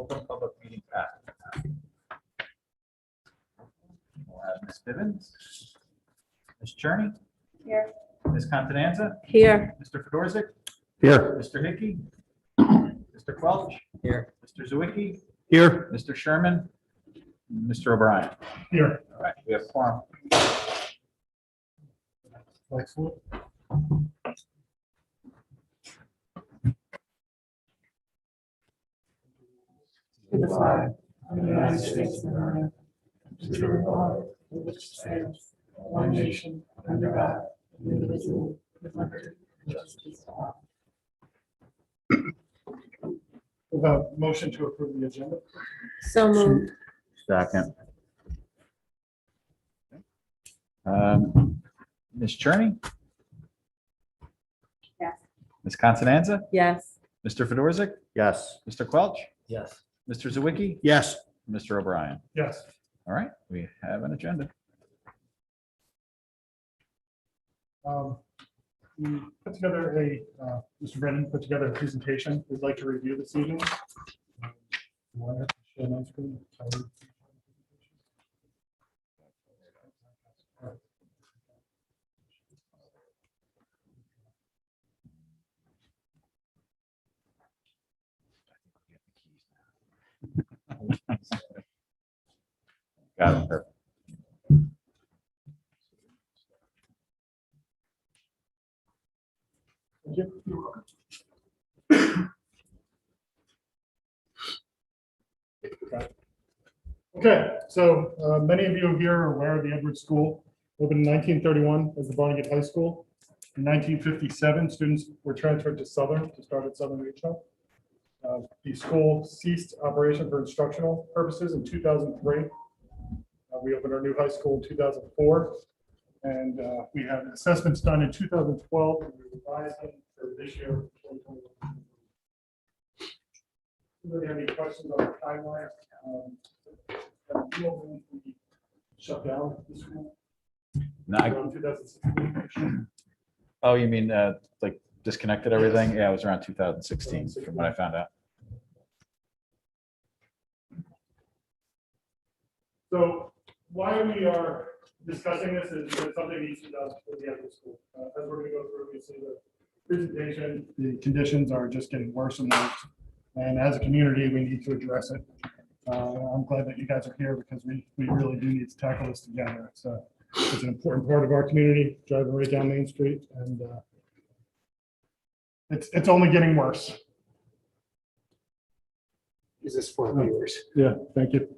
Open public meeting packet. We'll have Ms. Bivens, Ms. Cherney, Here. Ms. Contanza, Here. Mr. Fedorzik, Here. Mr. Hickey, Mr. Quelch. Here. Mr. Zawicki, Here. Mr. Sherman, Mr. O'Brien. Here. All right, we have quorum. Excellent. To the flag of the United States of America, to the republic for which it stands, one nation, under God, indivisible, with liberty and justice for all. Without motion to approve the agenda. So moved. Second. Ms. Cherney, Yes. Ms. Contanza, Yes. Mr. Fedorzik, Yes. Mr. Quelch, Yes. Mr. Zawicki, Yes. Mr. O'Brien. Yes. All right, we have an agenda. We put together Mr. Brennan put together a presentation we'd like to review this evening. Share my screen. Got it. Perfect. Thank you. Okay, so many of you here are aware of the Edwards School. Opened in 1931 as the Barnegat High School. In 1957, students were transferred to Southern to start at Southern Regional. The school ceased operation for instructional purposes in 2003. We opened our new high school in 2004. And we had assessments done in 2012. And we revised them for this year. 2021. Anybody have any questions on the timeline? We shut down the school No, I- around 2016. Oh, you mean like disconnected everything? Yeah, it was around 2016 from what I found out. So why we are discussing this is because something needs to be done with the Edwards School. As we're going to go through, we see the presentation, the conditions are just getting worse and worse. And as a community, we need to address it. I'm glad that you guys are here because we really do need to tackle this together. It's an important part of our community, driving right down Main Street, and it's only getting worse. Is this for viewers? Yeah, thank you.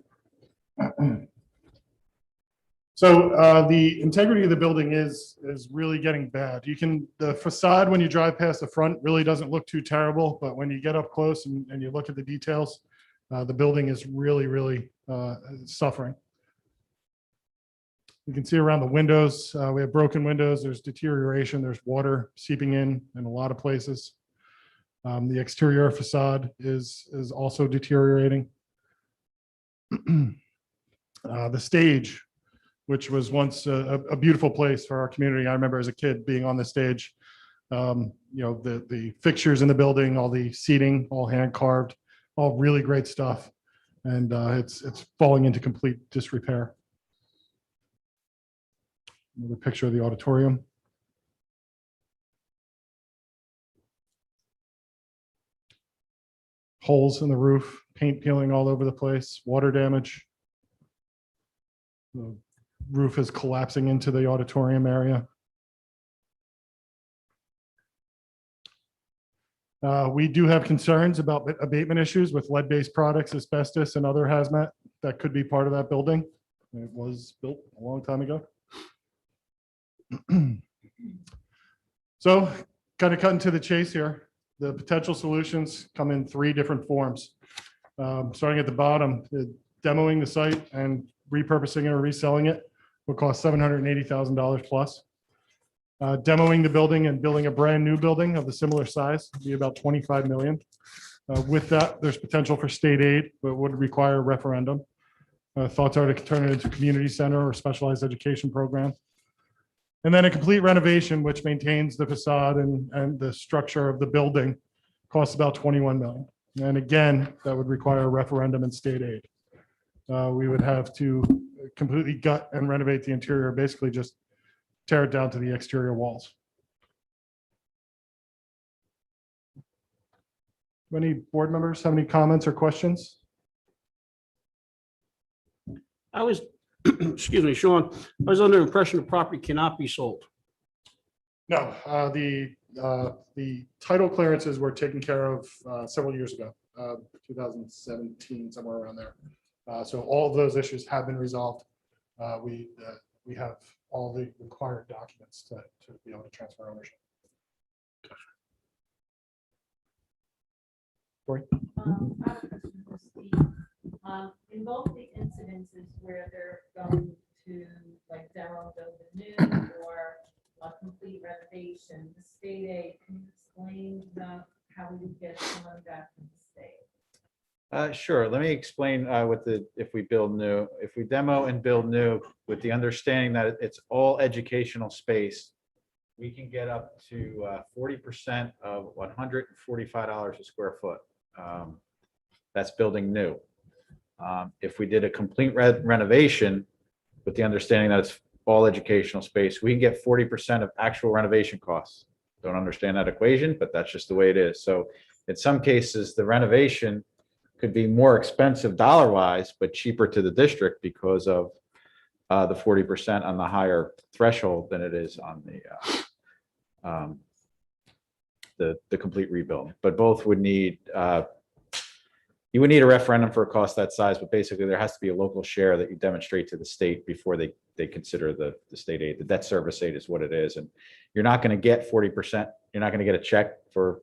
So the integrity of the building is really getting bad. The facade, when you drive past the front, really doesn't look too terrible, but when you get up close and you look at the details, the building is really suffering. You can see around the windows, we have broken windows, there's deterioration, there's water seeping in a lot of places. The exterior facade is also deteriorating. The stage, which was once a beautiful place for our community. I remember as a kid being on the stage, the fixtures in the building, all the seating, all hand carved, all really great stuff. And it's falling into complete disrepair. Another picture of the auditorium. Holes in the roof, paint peeling all over the place, water damage. The roof is collapsing into the auditorium area. We do have concerns about abatement issues with lead-based products, asbestos, and other hazmat that could be part of that building. It was built a long time ago. So, kind of cutting to the chase here. The potential solutions come in 3 different forms. Starting at the bottom, demoing the site and repurposing it or reselling it will cost $780,000 plus. Demoing the building and building a brand new building of the similar size would be about $25 million. With that, there's potential for state aid, but would require a referendum. Thoughts are to turn it into a community center or specialized education program. And then a complete renovation, which maintains the facade and the structure of the building, costs about $21 million. And again, that would require a referendum and state aid. We would have to completely gut and renovate the interior, basically just tear it down to the exterior walls. Any board members have any comments or questions? I was, excuse me, Sean, I was under the impression the property cannot be sold. No, the title clearances were taken care of several years ago, 2017, somewhere around there. So all of those issues have been resolved. We have all the required documents to be able to transfer ownership. Cory? I have a question for Steve. In both the incidences where they're going to like demo, build a new or a complete renovation, the state aid, can you explain how we would get some of that from the state? Sure. Let me explain if we build new, if we demo and build new with the understanding that it's all educational space, we can get up to 40% of $145 a square foot. That's building new. If we did a complete renovation with the understanding that it's all educational space, we can get 40% of actual renovation costs. Don't understand that equation, but that's just the way it is. So in some cases, the renovation could be more expensive dollar-wise, but cheaper to the district because of the 40% on the higher threshold than it is on the complete rebuild. But both would need you would need a referendum for a cost that size, but basically there has to be a local share that you demonstrate to the state before they consider the state aid. The debt service aid is what it is, and you're not going to get 40%. You're not going to get a check for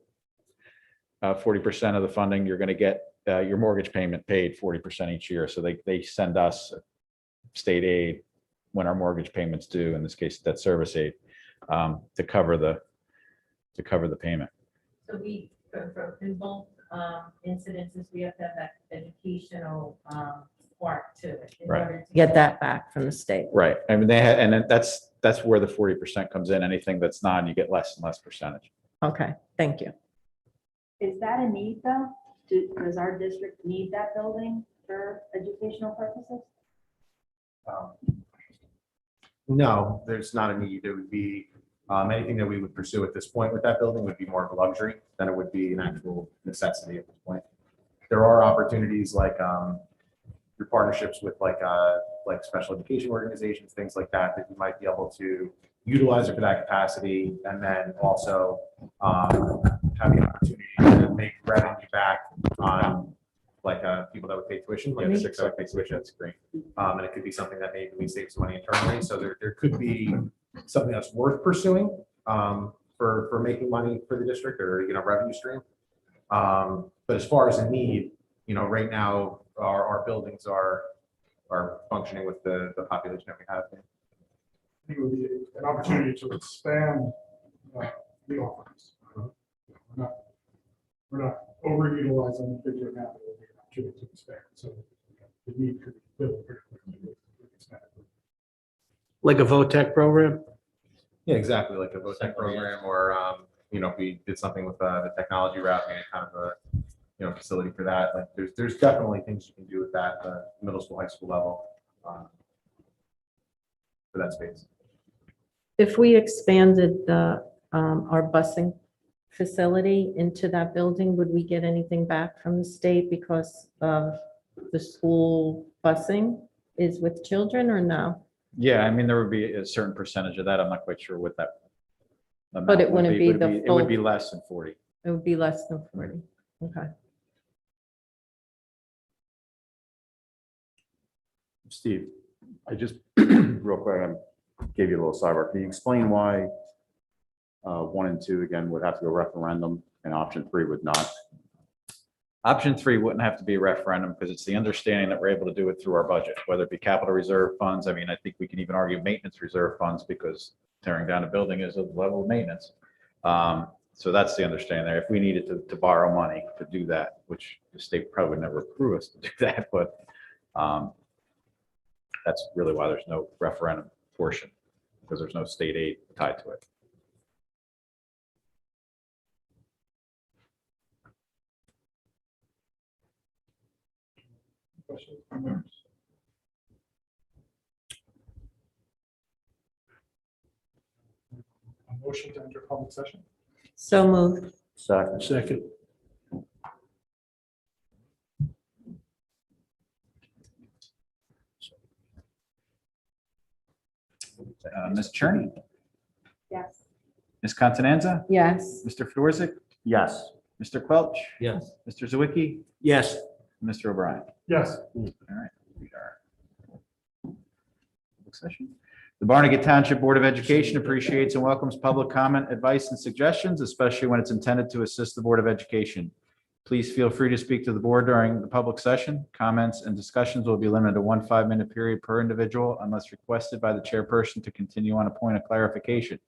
40% of the funding. You're going to get your mortgage payment paid 40% each year. So they send us state aid when our mortgage payments due, in this case, debt service aid, to cover the payment. So in both incidences, we have to have that educational part to it. In Right. order to Get that back from the state. Right. I mean, they had, and then that's where the 40% comes in. Anything that's non, you get less and less percentage. Okay, thank you. Is that a need though? Does our district need that building for educational purposes? No, there's not a need. It would be anything that we would pursue at this point with that building would be more of a luxury than it would be an actual necessity at this point. There are opportunities like through partnerships with like special education organizations, things like that, that you might be able to utilize it for that capacity, and then also have the opportunity to make revenue back on people that would pay tuition, like the 6 that would pay tuition. That's great. And it could be something that maybe we save some money internally. So there could be something that's worth pursuing for making money for the district, or revenue stream. But as far as a need, right now our buildings are functioning with the population that we have. I think it would be an opportunity to expand the offerings. We're not overutilizing the figure now. It would be an opportunity to expand. So the need could be filled very quickly. Like a VOTEC program? Yeah, exactly, like a VOTEC program, or if we did something with the technology route, maybe kind of a facility for that. Like there's definitely things you can do with that middle school, high school level for that space. If we expanded our busing facility into that building, would we get anything back from the state because of the school busing is with children, or no? Yeah, I mean, there would be a certain percentage of that. I'm not quite sure what that. But it wouldn't be the It would be full- less than 40. It would be less than 40. Okay. Steve, I just, real quick, I gave you a little sidebar. Can you explain why 1 and 2 again would have to go referendum and option 3 would not? Option 3 wouldn't have to be a referendum because it's the understanding that we're able to do it through our budget, whether it be capital reserve funds. I mean, I think we can even argue maintenance reserve funds because tearing down a building is a level of maintenance. So that's the understanding there. If we needed to borrow money to do that, which the state probably would never approve us to do that, but that's really why there's no referendum portion, because there's no state aid tied to it. Questions? A motion to enter public session? So moved. Second. Second. Ms. Cherney, Yes. Ms. Contanza, Yes. Mr. Fedorzik, Yes. Mr. Quelch, Yes. Mr. Zawicki, Yes. Mr. O'Brien. Yes. All right, we are. Public session. The Barnegat Township Board of Education appreciates and welcomes public comment, advice, and suggestions, especially when it's intended to assist the Board of Education. Please feel free to speak to the board during the public session. Comments and discussions will be limited to 1 5-minute period per individual unless requested by the chairperson to continue on a point of clarification.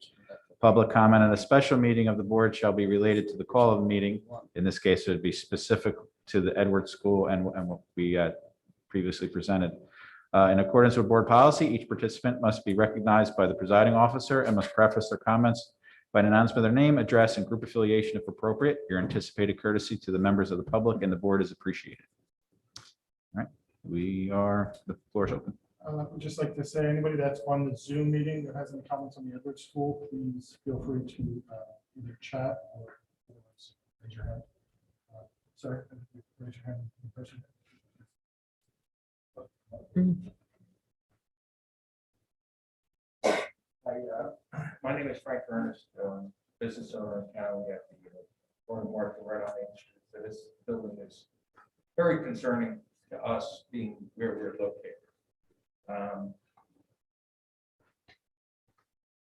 Public comment at a special meeting of the board shall be related to the call of the meeting. In this case, it would be specific to the Edwards School and what we previously presented. In accordance with board policy, each participant must be recognized by the presiding officer and must preface their comments by an announcement of their name, address, and group affiliation if appropriate. Your anticipated courtesy to the members of the public and the board is appreciated. All right, the floor is open. I'd just like to say, anybody that's on the Zoom meeting that has any comments on the Edwards School, please feel free to either chat or raise your hand. Sorry, raise your hand in person. My name is Frank Ernest, business owner in town. We have the Northern Market right on Main Street. So this building is very concerning to us being where we're located.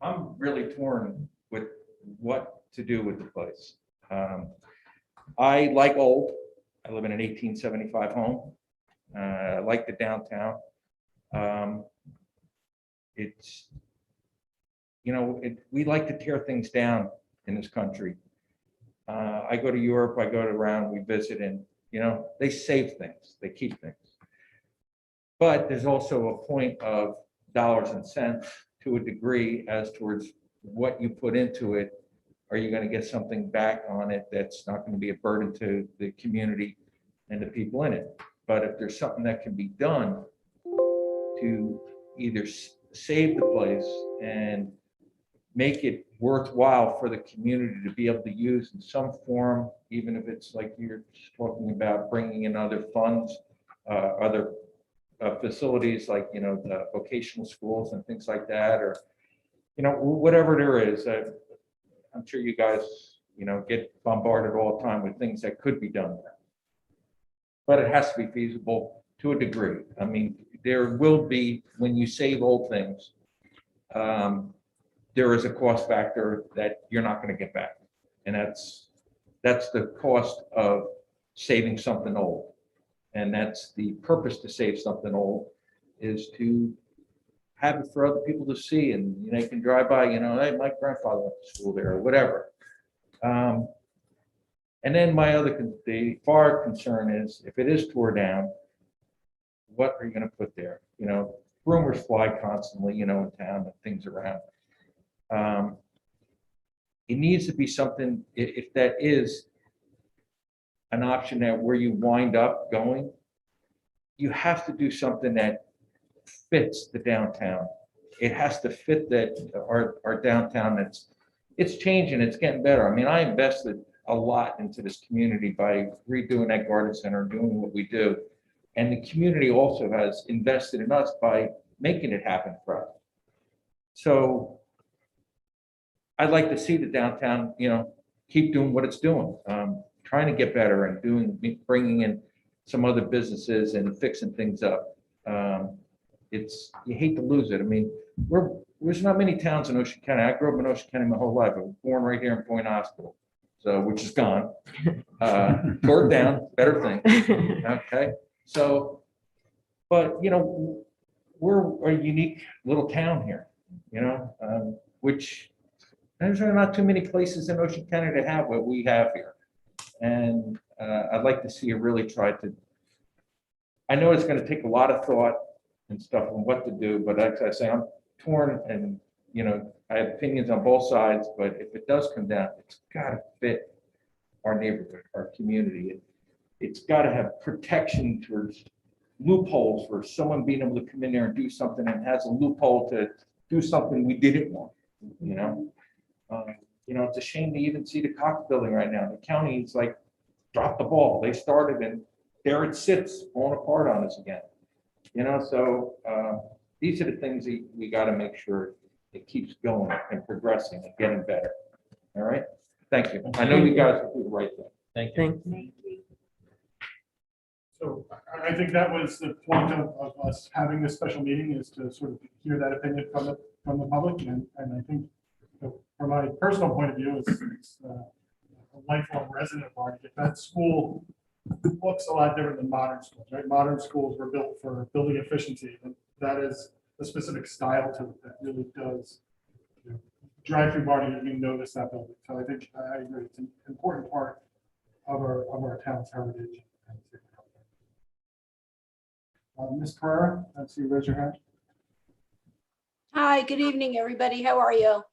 I'm really torn with what to do with the place. I like old. I live in an 1875 home. I like the downtown. It's, we like to tear things down in this country. I go to Europe, I go around, we visit, and, they save things, they keep things. But there's also a point of dollars and cents to a degree as towards what you put into it. Are you going to get something back on it that's not going to be a burden to the community and the people in it? But if there's something that can be done to either save the place and make it worthwhile for the community to be able to use in some form, even if it's like you're talking about bringing in other funds, other facilities like, the vocational schools and things like that, or, whatever there is. I'm sure you guys, get bombarded all the time with things that could be done there. But it has to be feasible to a degree. I mean, there will be, when you save old things, there is a cost factor that you're not going to get back. And that's the cost of saving something old. And that's the purpose to save something old, is to have it for other people to see. And they can drive by, hey, my grandfather went to school there, or whatever. And then the far concern is, if it is tore down, what are you going to put there? Rumors fly constantly, in town and things around. It needs to be something, if that is an option, that where you wind up going, you have to do something that fits the downtown. It has to fit our downtown. It's changing, it's getting better. I mean, I invested a lot into this community by redoing that garden center, doing what we do. And the community also has invested in us by making it happen for us. So I'd like to see the downtown, keep doing what it's doing, trying to get better and bringing in some other businesses and fixing things up. You hate to lose it. I mean, there's not many towns in Ocean County. I grew up in Ocean County my whole life. I was born right here in Point Hospital, which is gone. Tore it down, better thing. Okay. So, but we're a unique little town here, which there's not too many places in Ocean County that have what we have here. And I'd like to see you really try to, I know it's going to take a lot of thought and stuff on what to do, but like I say, I'm torn, and I have opinions on both sides, but if it does come down, it's got to fit our neighborhood, our community. It's got to have protection towards loopholes for someone being able to come in there and do something and has a loophole to do something we didn't want, you know? It's a shame to even see the Cox building right now. The county's like, dropped the ball. They started and there it sits, falling apart on us again. So these are the things that we got to make sure it keeps going and progressing and getting better. All right? Thank you. I know you guys will do the right thing. Thank you. Thank you. Thank you. So I think that was the point of us having this special meeting, is to sort of hear that opinion from the public. And I think, from my personal point of view, as a lifelong resident of Barnegat, that school looks a lot different than modern schools, right? Modern schools were built for building efficiency, and that is a specific style to it that really does, drive through Barnegat, you notice that building. So I think I agree, it's an important part of our town's heritage. Ms. Carrera, I see you raise your hand. Hi, good evening, everybody. How are you?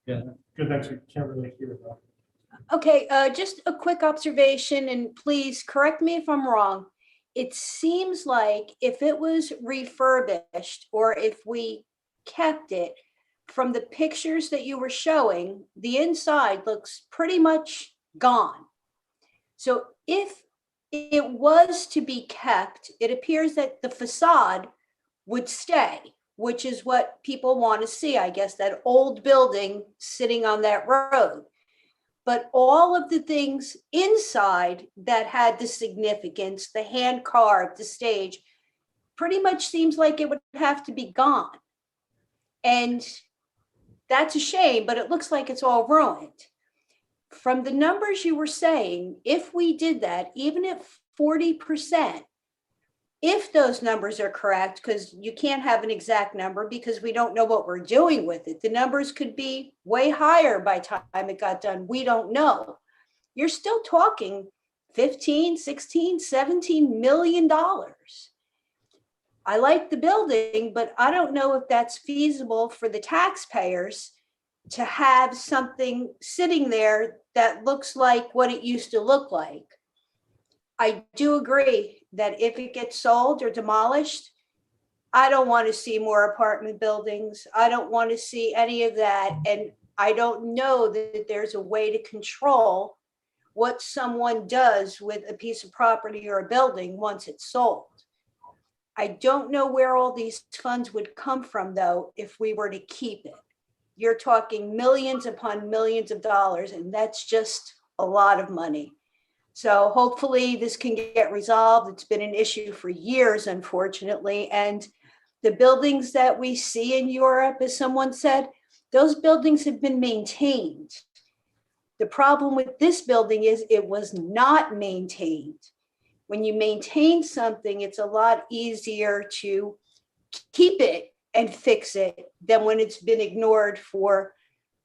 Good, thanks. We can't really hear it though. Okay, just a quick observation, and please correct me if I'm wrong. It seems like if it was refurbished or if we kept it, from the pictures that you were showing, the inside looks pretty much gone. So if it was to be kept, it appears that the facade would stay, which is what people want to see, I guess, that old building sitting on that road. But all of the things inside that had the significance, the hand carved, the stage, pretty much seems like it would have to be gone. And that's a shame, but it looks like it's all ruined. From the numbers you were saying, if we did that, even at 40%, if those numbers are correct, because you can't have an exact number because we don't know what we're doing with it. The numbers could be way higher by the time it got done. We don't know. You're still talking 15, 16, 17 million dollars. I like the building, but I don't know if that's feasible for the taxpayers to have something sitting there that looks like what it used to look like. I do agree that if it gets sold or demolished, I don't want to see more apartment buildings. I don't want to see any of that. And I don't know that there's a way to control what someone does with a piece of property or a building once it's sold. I don't know where all these funds would come from, though, if we were to keep it. You're talking millions upon millions of dollars, and that's just a lot of money. So hopefully this can get resolved. It's been an issue for years, unfortunately. And the buildings that we see in Europe, as someone said, those buildings have been maintained. The problem with this building is it was not maintained. When you maintain something, it's a lot easier to keep it and fix it than when it's been ignored for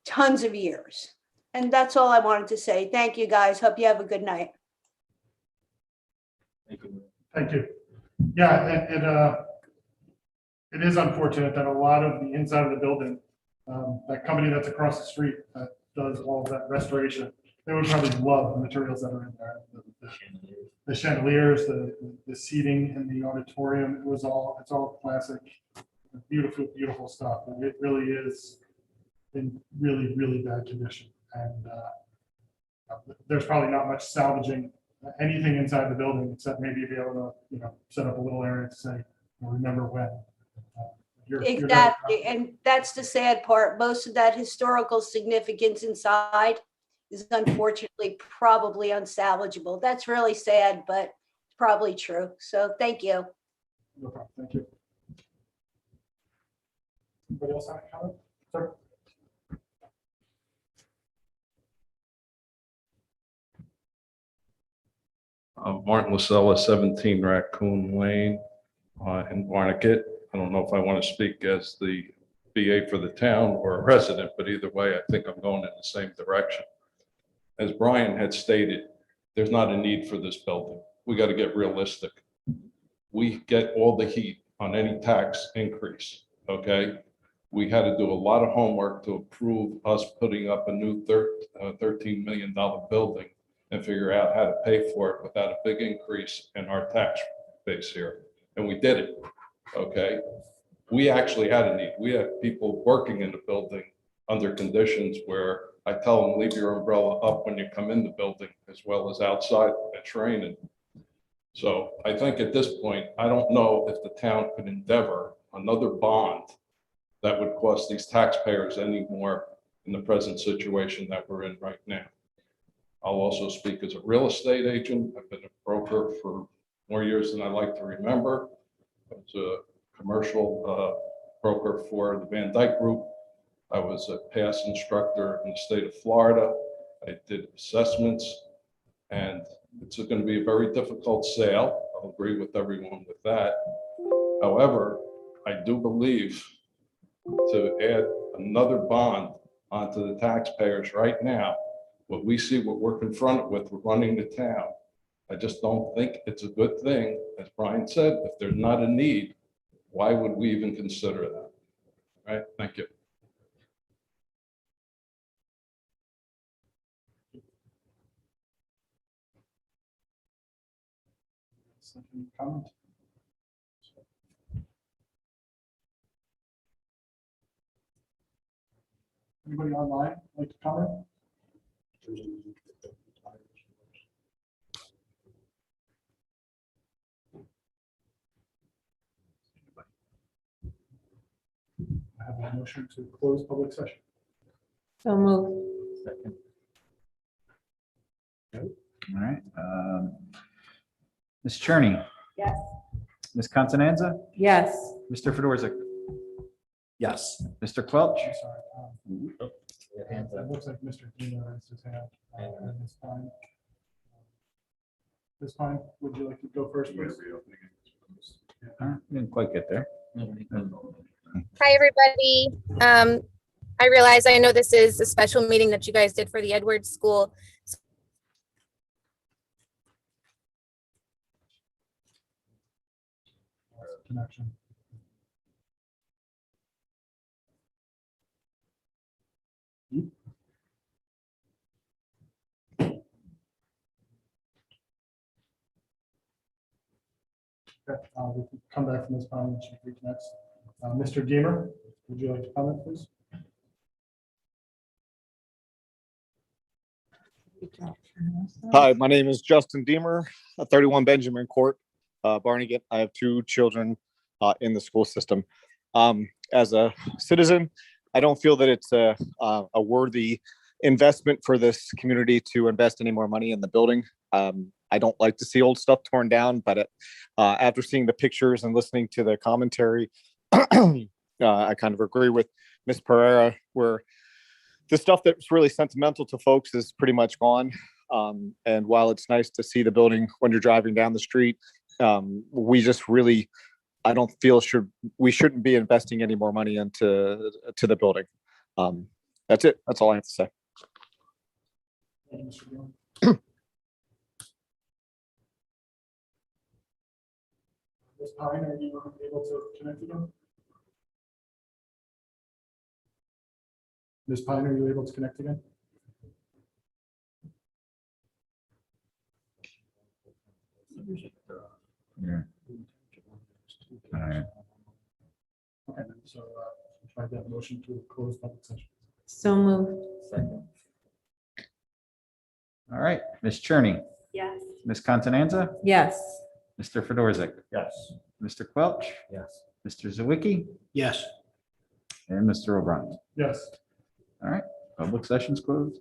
tons of years. And that's all I wanted to say. Thank you, guys. Hope you have a good night. Thank you. Yeah, it is unfortunate that a lot of the inside of the building, that company that's across the street that does all of that restoration, they would probably love the materials that are in there. The chandeliers, the seating in the auditorium, it's all classic, beautiful, beautiful stuff. And it really is in really, really bad condition. And there's probably not much salvaging anything inside the building, except maybe be able to, set up a little area to say, remember when. Exactly. And that's the sad part. Most of that historical significance inside is unfortunately probably unsalvageable. That's really sad, but it's probably true. So thank you. No problem. Thank you. Anybody else have a comment? Sir? Martin Lasella, 17 Raccoon Lane in Barnegat. I don't know if I want to speak as the BA for the town or a resident, but either way, I think I'm going in the same direction. As Brian had stated, there's not a need for this building. We got to get realistic. We get all the heat on any tax increase, okay? We had to do a lot of homework to approve us putting up a new $13 million building and figure out how to pay for it without a big increase in our tax space here, and we did it, okay? We actually had a need. We had people working in the building under conditions where I tell them, leave your umbrella up when you come in the building as well as outside at training. So I think at this point, I don't know if the town could endeavor another bond that would cost these taxpayers any more in the present situation that we're in right now. I'll also speak as a real estate agent. I've been a broker for more years than I like to remember. I was a commercial broker for the Van Dyke Group. I was a past instructor in the state of Florida. I did assessments, and it's going to be a very difficult sale. I'll agree with everyone with that. However, I do believe to add another bond onto the taxpayers right now, what we see, what we're confronted with, running the town, I just don't think it's a good thing. As Brian said, if there's not a need, why would we even consider that? All right, thank you. Second comment? Anybody online like to comment? I have a motion to close public session. So move. Second. All right. Ms. Cherney, Yes. Ms. Constanza, Yes. Mr. Fedorzik, Yes. Mr. Quelch. I'm sorry. It looks like Mr. Dino raised his hand. And Ms. Pine. Ms. Pine, would you like to go first, please? Didn't quite get there. Hi, everybody. I know this is a special meeting that you guys did for the Edwards School. Connection. Okay, we can come back from this time and she reconnects. Mr. Deemer, would you like to comment, please? Hi, my name is Justin Deemer, 31 Benjamin Court, Barnegat. I have two children in the school system. As a citizen, I don't feel that it's a worthy investment for this community to invest any more money in the building. I don't like to see old stuff torn down, but after seeing the pictures and listening to the commentary, I kind of agree with Ms. Pereira, where the stuff that's really sentimental to folks is pretty much gone. And while it's nice to see the building when you're driving down the street, we just really, I don't feel we shouldn't be investing any more money into the building. That's it. That's all I have to say. Ms. Pine, are you able to connect again? Ms. Pine, are you able to connect again? Yeah. All right. Okay, so try that motion to close public session. So moved. Second. All right, Ms. Cherney, Yes. Ms. Constanza, Yes. Mr. Fedorzik, Yes. Mr. Quelch, Yes. Mr. Zawicki, Yes. and Mr. O'Brien. Yes. All right, public session's closed.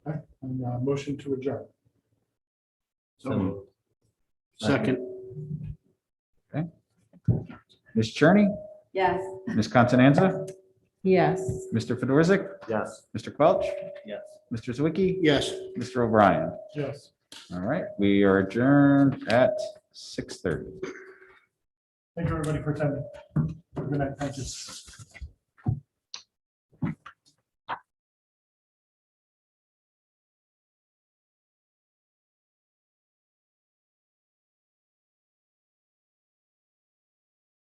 Okay, and motion to adjourn. So Second. Ms. Cherney, Yes. Ms. Constanza, Yes. Mr. Fedorzik, Yes. Mr. Quelch, Yes. Mr. Zawicki, Yes. Mr. O'Brien. Yes. All right, we are adjourned at 6:30. Thank you, everybody, for attending. Good night. Thank you.